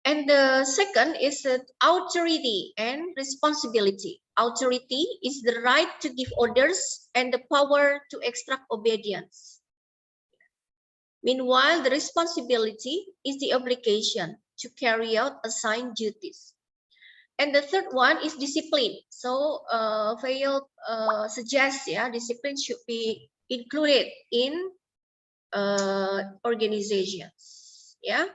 And the second is authority and responsibility. Authority is the right to give orders and the power to extract obedience. Meanwhile, the responsibility is the obligation to carry out assigned duties. And the third one is discipline. So Vail suggests, discipline should be included in organizations. Yeah.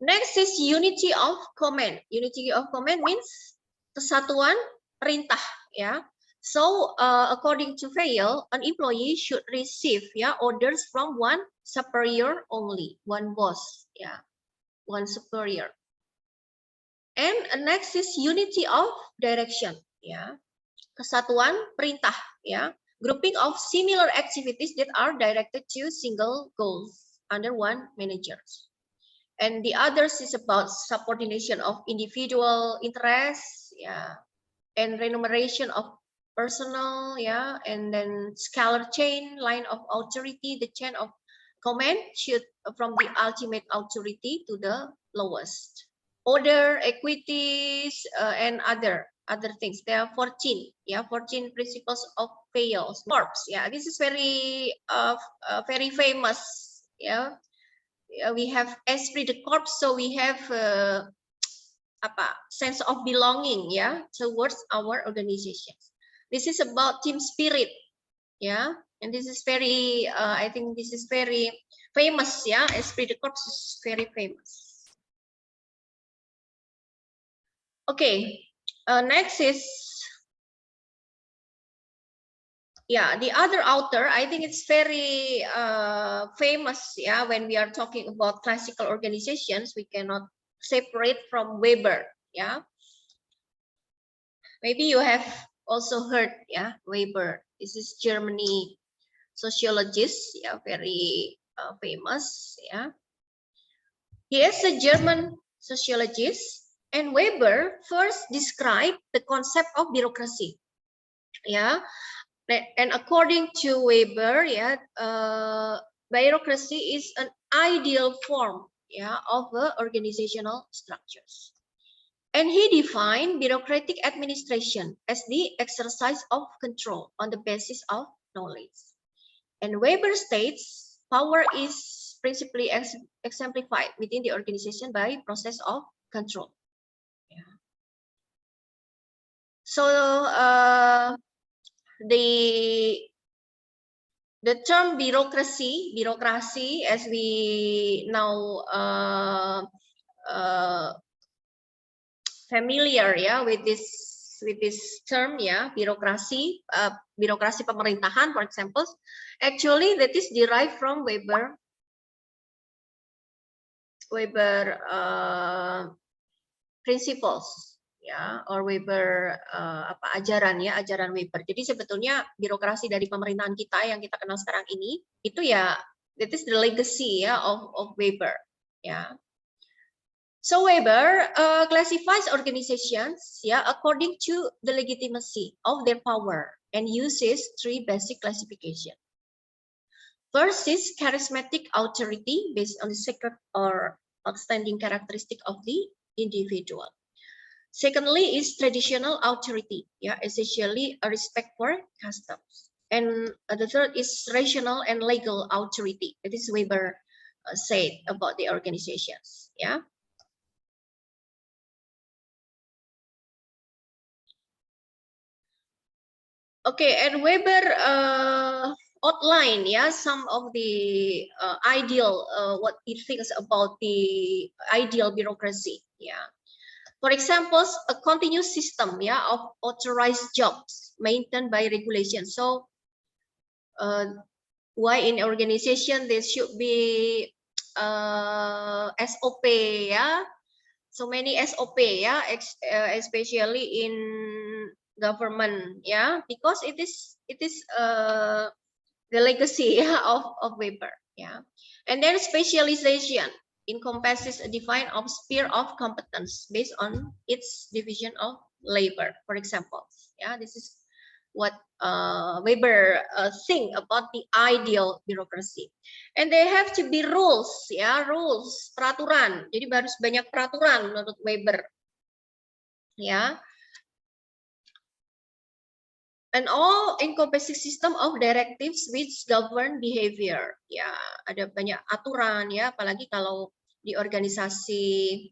Next is unity of command. Unity of command means kesatuan perintah. Yeah. So according to Vail, an employee should receive orders from one superior only, one boss. Yeah, one superior. And next is unity of direction. Yeah, kesatuan perintah. Yeah, grouping of similar activities that are directed to single goals under one manager. And the others is about subordination of individual interests, and remuneration of personnel, and then scalar chain, line of authority, the chain of command should from the ultimate authority to the lowest. Order, equities, and other things. There are 14, 14 principles of Vail's corps. This is very very famous. We have esprit de corps, so we have sense of belonging, towards our organization. This is about team spirit, and this is very I think this is very famous, esprit de corps is very famous. Okay, next is the other author. I think it's very famous, when we are talking about classical organizations. We cannot separate from Weber. Maybe you have also heard, Weber. This is Germany sociologist, very famous. He is a German sociologist, and Weber first described the concept of bureaucracy. And according to Weber, bureaucracy is an ideal form of organizational structures. And he defined bureaucratic administration as the exercise of control on the basis of knowledge. And Weber states power is principally exemplified within the organization by process of control. So the term bureaucracy, as we now familiar with this term, bureaucracy pemerintahan, for example, actually that is derived from Weber principles, or Weber ajaran Weber. Jadi sebetulnya birokrasi dari pemerintahan kita yang kita kenal sekarang ini itu that is the legacy of Weber. So Weber classifies organizations according to the legitimacy of their power and uses 3 basic classification. First is charismatic authority based on the secret or outstanding characteristic of the individual. Secondly is traditional authority, essentially a respect for customs. And the third is rational and legal authority. That is Weber said about the organizations. Okay, and Weber outline some of the ideal what he thinks about the ideal bureaucracy. For example, a continuous system of authorized jobs maintained by regulation. So why in organization there should be SOP, so many SOP, especially in government, because it is the legacy of Weber. And then specialization encompasses a define of sphere of competence based on its division of labor. For example, this is what Weber think about the ideal bureaucracy. And they have to be rules, ya, rules, peraturan. Jadi harus banyak peraturan menurut Weber, ya. And all encompassing system of directives which govern behavior. Ya, ada banyak aturan, ya, apalagi kalau di organisasi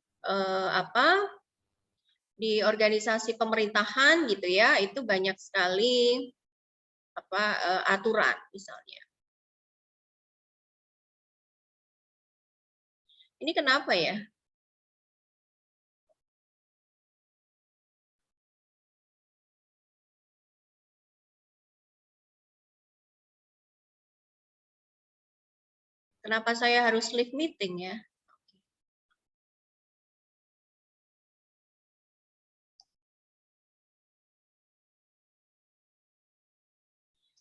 di organisasi pemerintahan gitu ya, itu banyak sekali aturan misalnya. Ini kenapa ya? Kenapa saya harus leave meeting ya?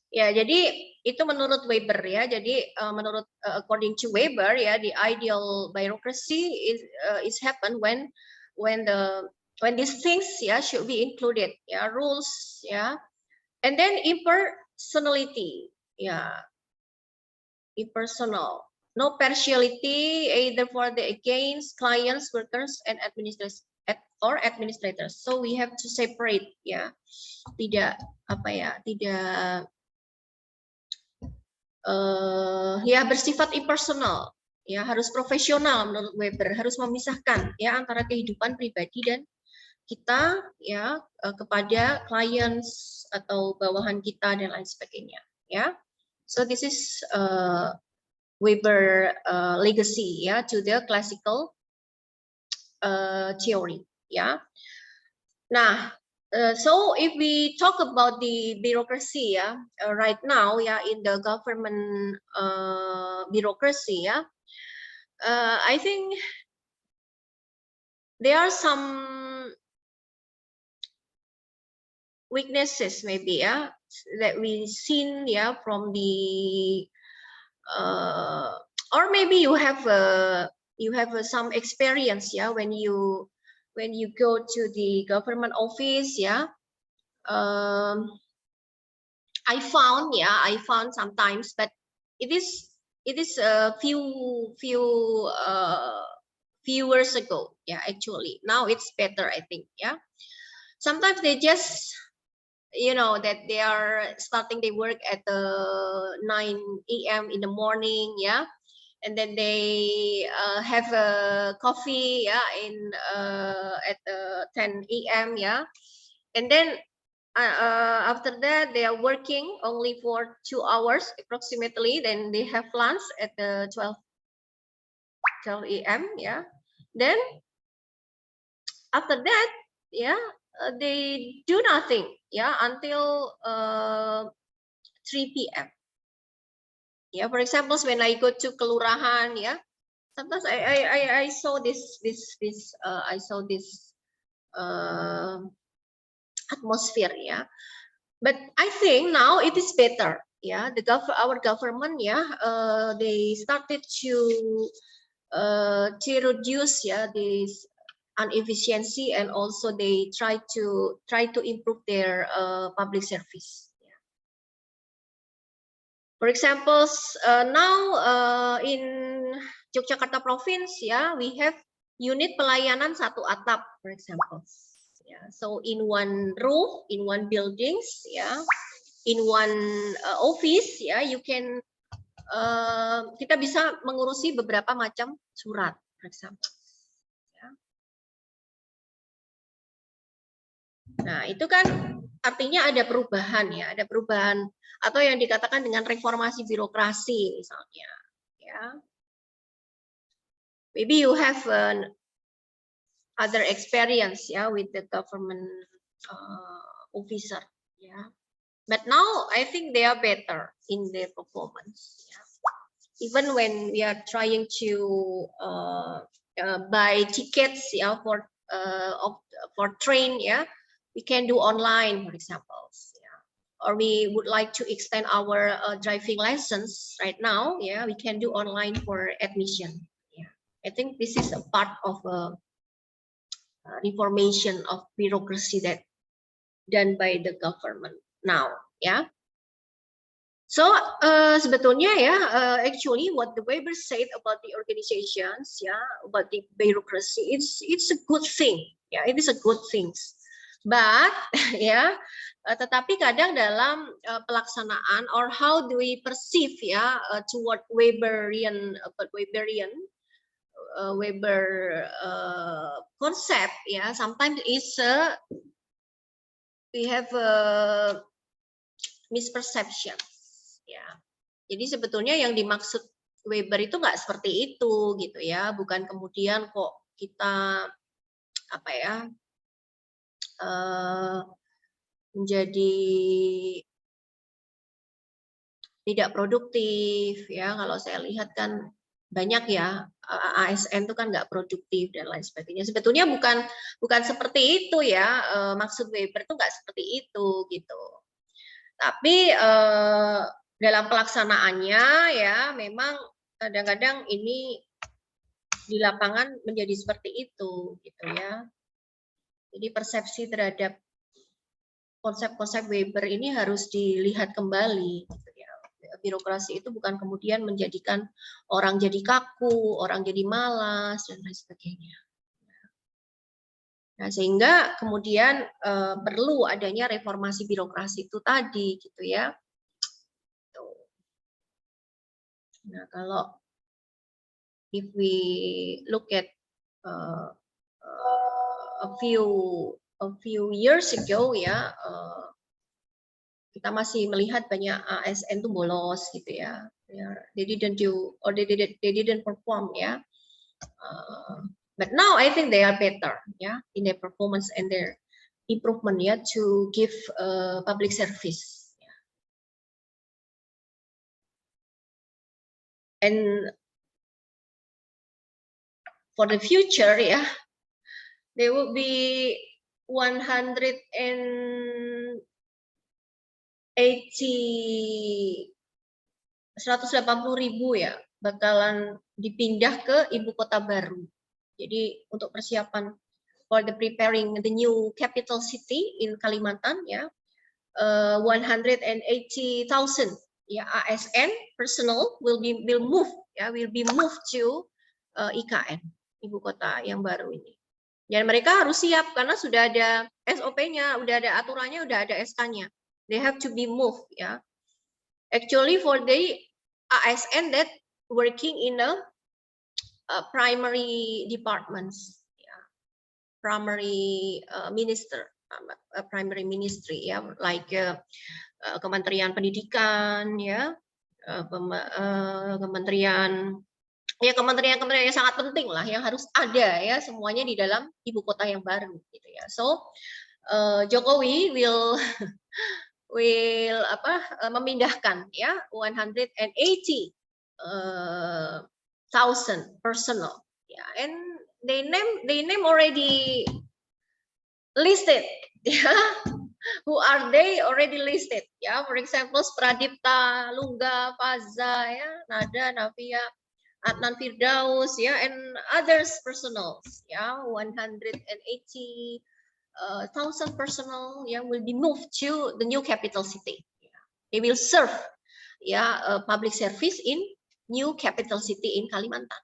Ya, jadi itu menurut Weber ya. Jadi menurut according to Weber ya, the ideal bureaucracy is happen when these things ya should be included ya, rules ya, and then impersonality ya, impersonal, no partiality either for the against clients, workers, and administrators or administrators. So we have to separate ya, tidak tidak ya bersifat impersonal, ya harus profesional menurut Weber, harus memisahkan ya antara kehidupan pribadi dan kita ya kepada clients atau bawahan kita dan lain sebagainya ya. So this is Weber legacy ya to the classical theory ya. Nah, so if we talk about the bureaucracy right now in the government bureaucracy I think there are some weaknesses maybe that we seen from the or maybe you have some experience when you go to the government office I found sometimes, but it is a few years ago actually. Now it's better, I think. Sometimes they just that they are starting their work at 9 a.m. in the morning and then they have a coffee at 10 a.m. and then after that they are working only for 2 hours approximately, then they have lunch at 12 a.m. Then after that they do nothing until 3 p.m. For example, when I go to kelurahan sometimes I saw this I saw this atmosphere but I think now it is better our government they started to reduce this inefficiency, and also they try to improve their public service. For example, now in Yogyakarta province we have unit pelayanan satu atap, for example. So in one roof, in one buildings, in one office, you can kita bisa mengurusi beberapa macam surat, for example. Nah, itu kan artinya ada perubahan ada perubahan atau yang dikatakan dengan reformasi birokrasi misalnya. Maybe you have other experience with the government officer but now I think they are better in their performance even when we are trying to buy tickets for train we can do online, for example, or we would like to extend our driving license right now we can do online for admission. I think this is a part of reformation of bureaucracy that done by the government. now, ya. So sebetulnya ya, actually what the Weber said about the organizations, ya, about the bureaucracy, it's a good thing, ya, it is a good thing. But ya, tetapi kadang dalam pelaksanaan or how do we perceive ya toward Weberian Weber concept, ya, sometimes it's we have a misperception. Ya, jadi sebetulnya yang dimaksud Weber itu nggak seperti itu, gitu ya. Bukan kemudian kok kita apa ya menjadi tidak produktif, ya. Kalau saya lihat kan banyak ya ASN itu kan nggak produktif dan lain sebagainya. Sebetulnya bukan seperti itu ya. Maksud Weber itu nggak seperti itu, gitu. Tapi dalam pelaksanaannya ya memang kadang-kadang ini di lapangan menjadi seperti itu, gitu ya. Jadi persepsi terhadap konsep-konsep Weber ini harus dilihat kembali, gitu ya. Birokrasi itu bukan kemudian menjadikan orang jadi kaku, orang jadi malas dan lain sebagainya. Nah, sehingga kemudian perlu adanya reformasi birokrasi itu tadi, gitu ya. Nah, kalau if we look at a few years ago ya, kita masih melihat banyak ASN itu bolos, gitu ya. They didn't do or they didn't perform ya. But now I think they are better ya in their performance and their improvement ya to give public service. And for the future ya, there will be 180 180.000 ya bakalan dipindah ke ibu kota baru. Jadi untuk persiapan for the preparing the new capital city in Kalimantan ya, 180,000 ya ASN personal will be moved to IKN, ibu kota yang baru ini. Dan mereka harus siap karena sudah ada SOP-nya, udah ada aturannya, udah ada SK-nya. They have to be moved ya. Actually for the ASN that working in a primary departments, ya, primary primary ministry ya, like Kementerian Pendidikan ya, kementerian yang sangat penting lah yang harus ada ya semuanya di dalam ibu kota yang baru, gitu ya. So Jokowi will memindahkan ya 180,000 personal ya, and they name already listed ya. Who are they already listed ya? For example, Pradipta, Lungga, Faza ya, Nada, Navia, Adnan Firdaus ya, and others personals ya, 180,000 personal yang will be moved to the new capital city. They will serve public service in new capital city in Kalimantan.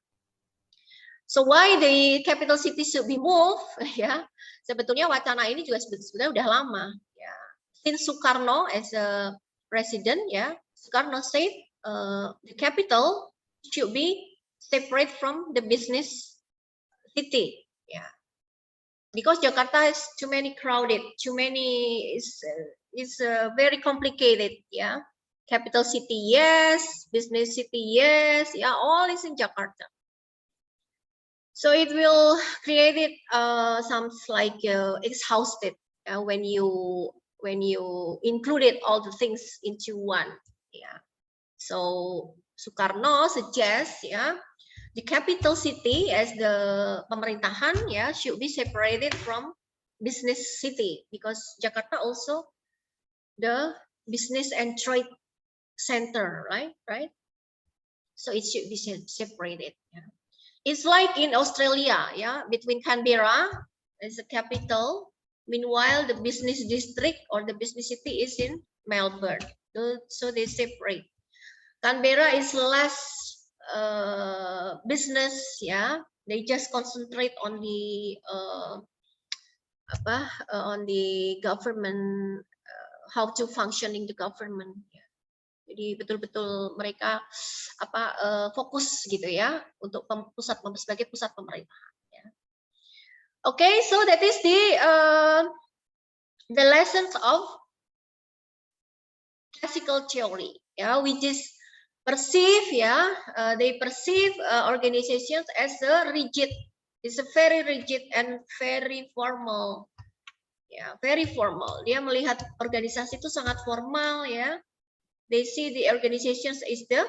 So why the capital city should be moved? Ya, sebetulnya wacana ini juga sebenarnya udah lama. Ya. Since Soekarno as a president, ya, Soekarno said the capital should be separate from the business city. Ya. Because Jakarta is too many crowded, too many is very complicated. Ya, capital city yes, business city yes, yeah, all is in Jakarta. So it will create it some like exhausted when you included all the things into one. Yeah. So Soekarno suggests the capital city as the pemerintahan should be separated from business city, because Jakarta also the business and trade center, right? So it should be separated. Yeah. It's like in Australia, between Canberra as the capital Meanwhile, the business district or the business city is in Melbourne. So they separate. Canberra is less business, yeah. They just concentrate on the on the government, how to functioning the government. Ya. Jadi betul-betul mereka fokus gitu ya untuk sebagai pusat pemerintahan. Ya. Okay, so that is the lessons of classical theory. Yeah, which is perceive, they perceive organizations as a rigid. It's a very rigid and very formal. Ya, very formal. Dia melihat organisasi itu sangat formal, ya. They see the organizations is the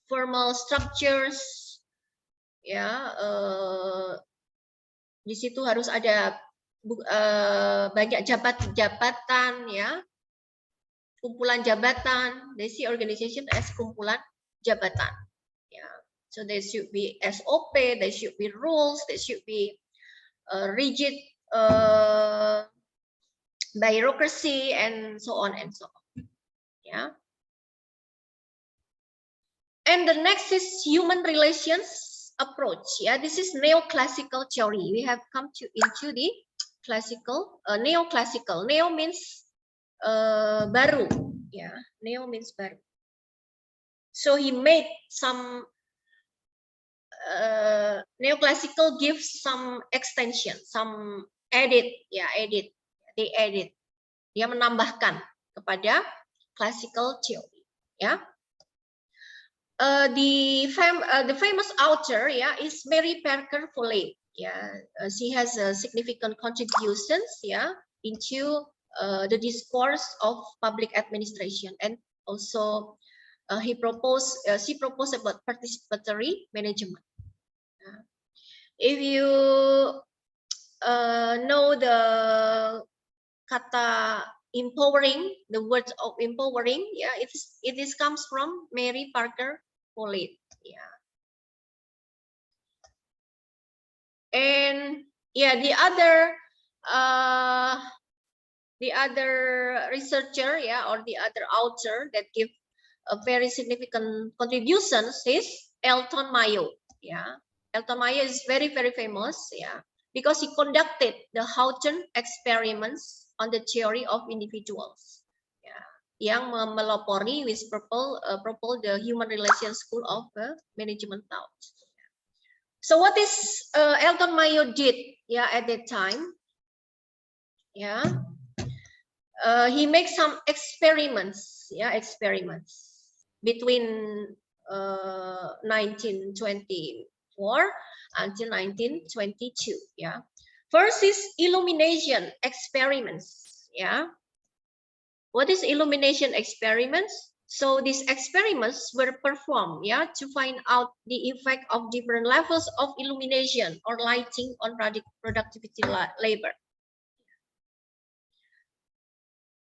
formal structures. Ya, di situ harus ada banyak jabatan, ya. Kumpulan jabatan. They see organization as kumpulan jabatan. Ya. So there should be SOP, there should be rules, there should be rigid bureaucracy and so on and so on. Yeah. And the next is human relations approach. Yeah, this is neoclassical theory. We have come into the classical, neoclassical. Neo means baru. Yeah, neo means baru. So he made some neoclassical gives some extension, some edit. Yeah, edit. They edit. Dia menambahkan kepada classical theory. Yeah. The famous author, is Mary Parker Follett. She has significant contributions, into the discourse of public administration, and also she proposed about participatory management. If you know the kata empowering, the words of empowering, it comes from Mary Parker Follett. And the other researcher, or the other author that give a very significant contributions is Elton Mayo. Elton Mayo is very, very famous, because he conducted the Hawthorne experiments on the theory of individuals, yang melopori with propose the human relations school of management thought. So what is Elton Mayo did, at that time? He makes some experiments, between 1924 until 1922. First is illumination experiments. What is illumination experiments? So these experiments were performed, to find out the effect of different levels of illumination or lighting on productivity labor.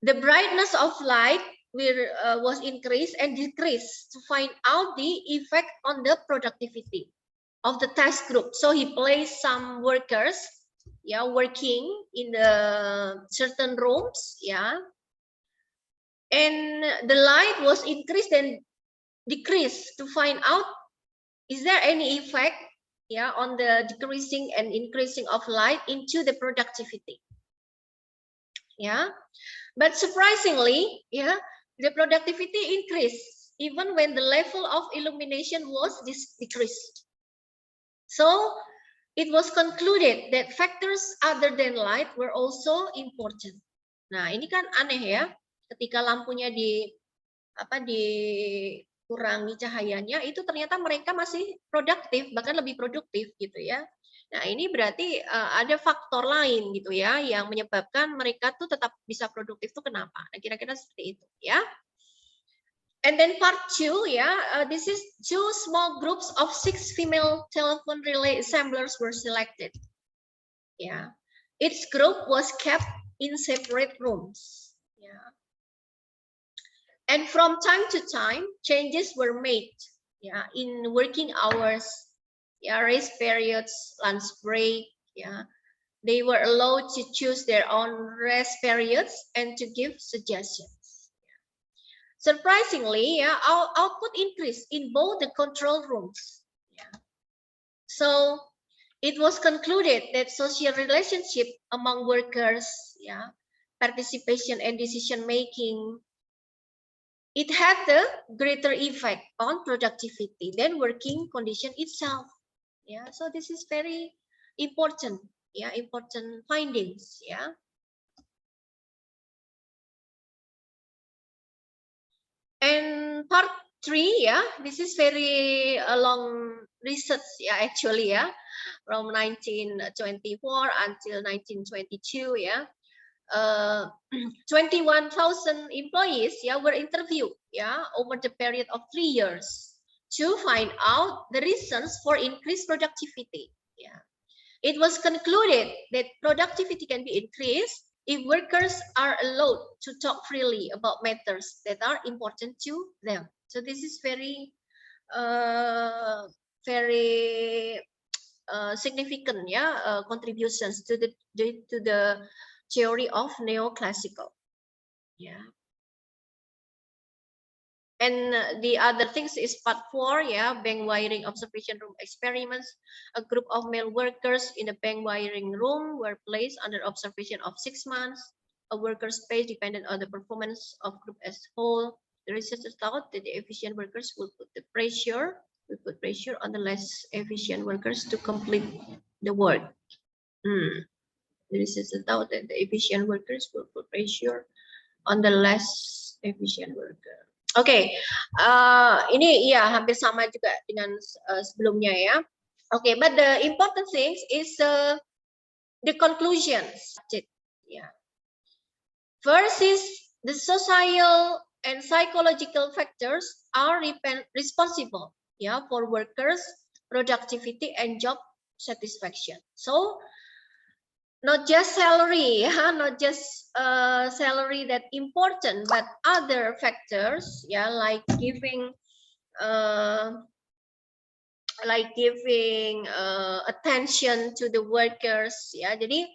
The brightness of light was increased and decreased to find out the effect on the productivity of the task group. So he placed some workers, working in the certain rooms, and the light was increased and decreased to find out, is there any effect, on the decreasing and increasing of light into the productivity. But surprisingly, the productivity increased even when the level of illumination was decreased. So it was concluded that factors other than light were also important. Nah, ini kan aneh, ketika lampunya dikurangi cahayanya, itu ternyata mereka masih produktif, bahkan lebih produktif gitu ya. Nah, ini berarti ada faktor lain gitu ya, yang menyebabkan mereka tuh tetap bisa produktif tuh kenapa? Nah, kira-kira seperti itu ya. And then part 2, this is 2 small groups of 6 female telephone relay assemblers were selected. Each group was kept in separate rooms. And from time to time, changes were made, in working hours, rest periods, lunch break, They were allowed to choose their own rest periods and to give suggestions. Surprisingly, yeah, our output increased in both the control rooms. Yeah. So it was concluded that social relationship among workers, yeah, participation and decision making, it had a greater effect on productivity than working condition itself. Yeah, so this is very important. Yeah, important findings. Yeah. And part 3, yeah, this is very long research, yeah, actually, yeah, from 1924 until 1922, yeah. 21,000 employees, yeah, were interviewed, yeah, over the period of 3 years to find out the reasons for increased productivity. Yeah, it was concluded that productivity can be increased if workers are allowed to talk freely about matters that are important to them. So this is very, very significant, yeah, contributions to the theory of neoclassical. Yeah. And the other things is part 4, yeah, bank wiring observation room experiments. A group of male workers in the bank wiring room were placed under observation of 6 months. A worker's pay depended on the performance of group as whole. The researchers thought that the efficient workers would put pressure on the less efficient workers to complete the work. The researchers thought that the efficient workers will put pressure on the less efficient worker. Oke, ini ya hampir sama juga dengan sebelumnya ya. Oke, but the important things is the conclusions. Yeah. First is the social and psychological factors are responsible, yeah, for workers' productivity and job satisfaction. So not just salary, not just salary that important, but other factors, yeah, like giving attention to the workers, ya. Jadi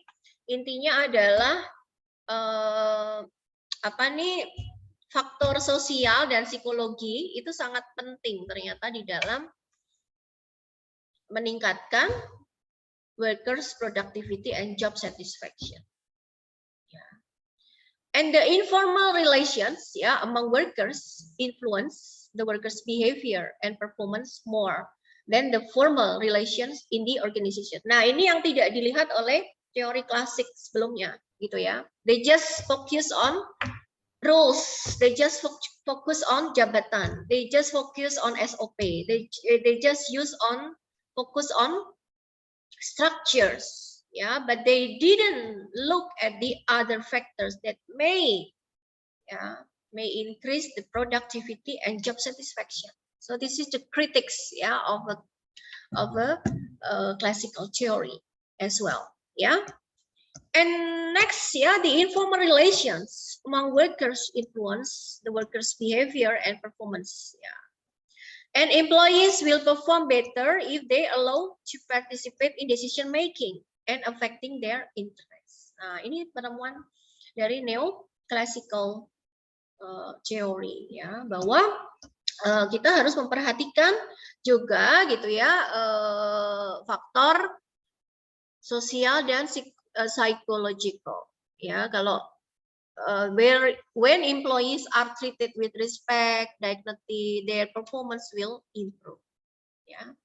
intinya adalah apa nih, faktor sosial dan psikologi itu sangat penting ternyata di dalam meningkatkan workers productivity and job satisfaction. Yeah. And the informal relations, yeah, among workers influence the workers' behavior and performance more than the formal relations in the organization. Nah, ini yang tidak dilihat oleh teori klasik sebelumnya, gitu ya. They just focus on rules, they just focus on jabatan, they just focus on SOP, they just focus on structures, yeah, but they didn't look at the other factors that may increase the productivity and job satisfaction. So this is the critics, yeah, of a classical theory as well, yeah. And next, yeah, the informal relations among workers influence the workers' behavior and performance, yeah. And employees will perform better if they allow to participate in decision making and affecting their interests. Nah, ini penemuan dari neoclassical teori, ya, bahwa kita harus memperhatikan juga gitu ya faktor sosial dan psychological, ya. Kalau when employees are treated with respect, dignity, their performance will improve. Yeah.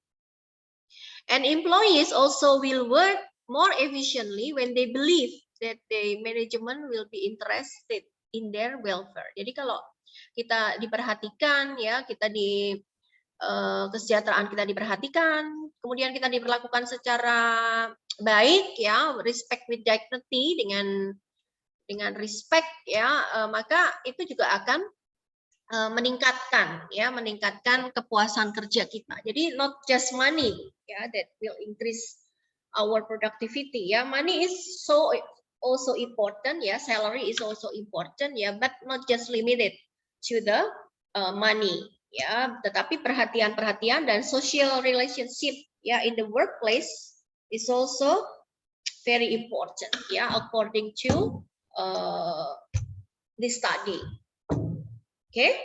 And employees also will work more efficiently when they believe that the management will be interested in their welfare. Jadi kalau kita diperhatikan, ya, kita di kesejahteraan kita diperhatikan, kemudian kita diperlakukan secara baik, ya, respect with dignity, dengan respect, ya, maka itu juga akan meningkatkan kepuasan kerja kita. Jadi not just money, ya, that will increase our productivity, ya. Money is also important, ya, salary is also important, ya, but not just limited to the money, ya, tetapi perhatian dan social relationship, ya, in the workplace is also very important, yeah, according to this study. Okay.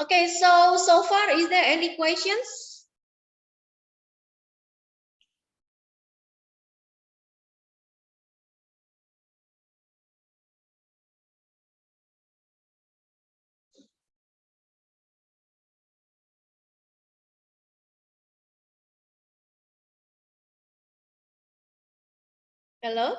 Okay, so far, is there any questions? Hello?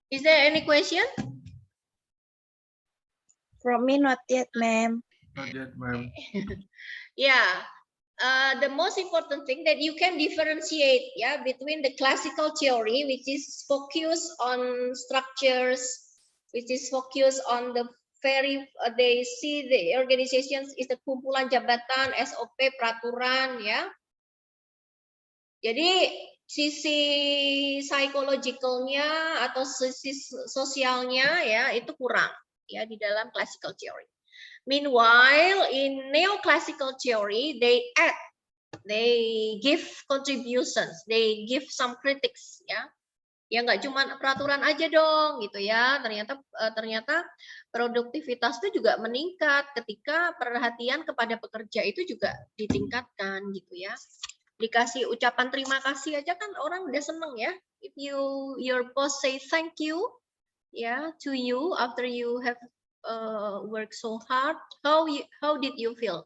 Is there any question? From me, not yet, ma'am. Not yet, ma'am. Yeah. The most important thing that you can differentiate, yeah, between the classical theory, which is focused on structures, which is focused on the very they see the organizations is the kumpulan jabatan, SOP, peraturan, ya. Jadi sisi psychologicalnya atau sisi sosialnya ya itu kurang ya di dalam classical theory. Meanwhile, in neoclassical theory, they add, they give contributions, they give some critics, ya. Ya nggak cuma peraturan aja dong, gitu ya. Ternyata produktivitas itu juga meningkat ketika perhatian kepada pekerja itu juga ditingkatkan, gitu ya. Dikasih ucapan terima kasih aja kan orang udah seneng ya. If your boss say thank you, ya, to you after you have work so hard, how did you feel?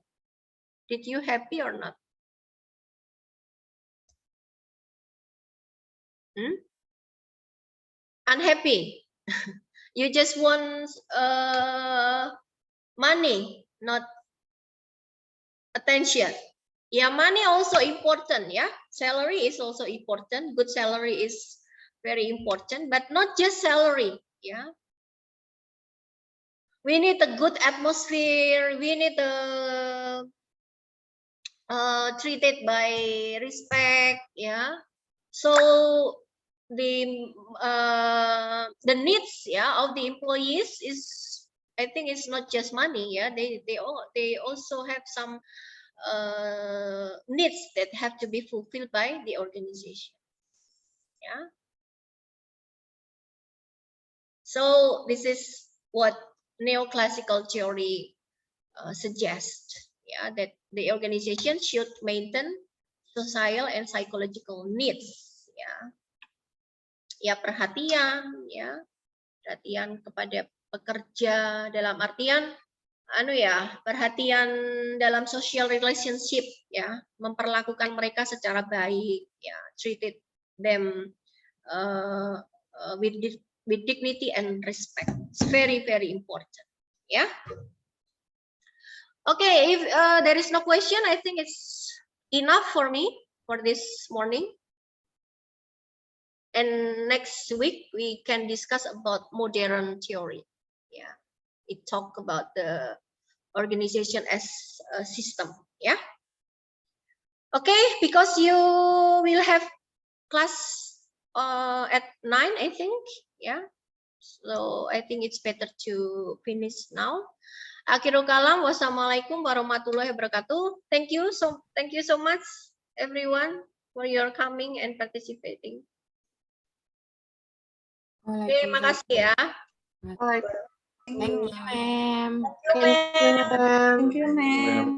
Did you happy or not? Unhappy. You just want money, not attention. Yeah, money also important, yeah. Salary is also important. Good salary is very important, but not just salary, yeah. We need a good atmosphere. We need treated by respect, yeah. So the needs, yeah, of the employees is, I think it's not just money, yeah. They also have some needs that have to be fulfilled by the organization, yeah. So this is what neoclassical theory suggests, yeah, that the organization should maintain social and psychological needs, ya. Ya perhatian, ya. Perhatian kepada pekerja dalam artian perhatian dalam social relationship, ya, memperlakukan mereka secara baik, ya, treated them with dignity and respect. It's very, very important, ya. Okay, if there is no question, I think it's enough for me for this morning. And next week we can discuss about modern theory. Yeah, it talk about the organization as a system. Yeah. Okay, because you will have class at 9, I think. Yeah. So I think it's better to finish now. Akhirul kalam, wassalamualaikum warahmatullahi wabarakatuh. Thank you so much everyone for your coming and participating. Terima kasih ya. Thank you, ma'am. Thank you, ma'am. Thank you, ma'am.